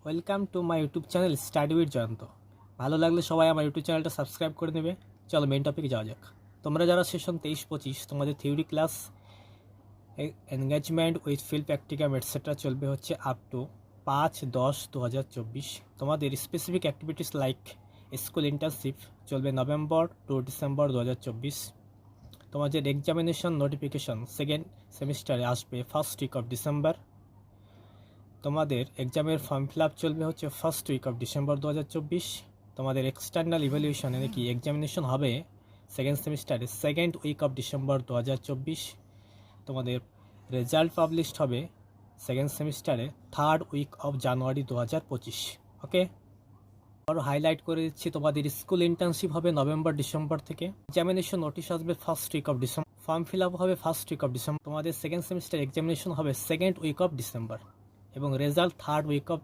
Welcome to my YouTube channel study with Jayanta. ভালো লাগলে সবাই আমার ইউটিউব চ্যানেলটা সাবস্ক্রাইব করে নেবে। চলো মেন টপিকে যাওয়া যাক। তোমরা যারা সেশন 23-25 তোমাদের theory class engagement with field practicum etcetera চলবে হচ্ছে আপ টু 5-10-2024। তোমাদের specific activities like school internship চলবে নভেম্বর টু ডিসেম্বর 2024। তোমাদের এক্সামিনেশন নোটিফিকেশন সেকেন্ড সেমিস্টারে আসবে ফার্স্ট উইক অফ ডিসেম্বর। তোমাদের এক্সামের ফর্ম ফিল আপ চলবে হচ্ছে ফার্স্ট উইক অফ ডিসেম্বর 2024। তোমাদের এক্সটার্নাল ইভ্যালুয়েশন কি এক্সামিনেশন হবে সেকেন্ড সেমিস্টারে সেকেন্ড উইক অফ ডিসেম্বর 2024। তোমাদের রেজাল্ট পাবলিশড হবে সেকেন্ড সেমিস্টারে third week of January 2025। Okay, আরও হাইলাইট করে দিচ্ছি, তোমাদের স্কুল ইন্টার্নশিপ হবে নভেম্বর ডিসেম্বর থেকে। এক্সামিনেশন নোটিশ আসবে first week of December, form fill up হবে ফার্স্ট উইক অফ ডিসেম্বর। তোমাদের সেকেন্ড সেমিস্টার এক্সামিনেশন হবে সেকেন্ড উইক অফ ডিসেম্বর এবং রেজাল্ট থার্ড উইক অফ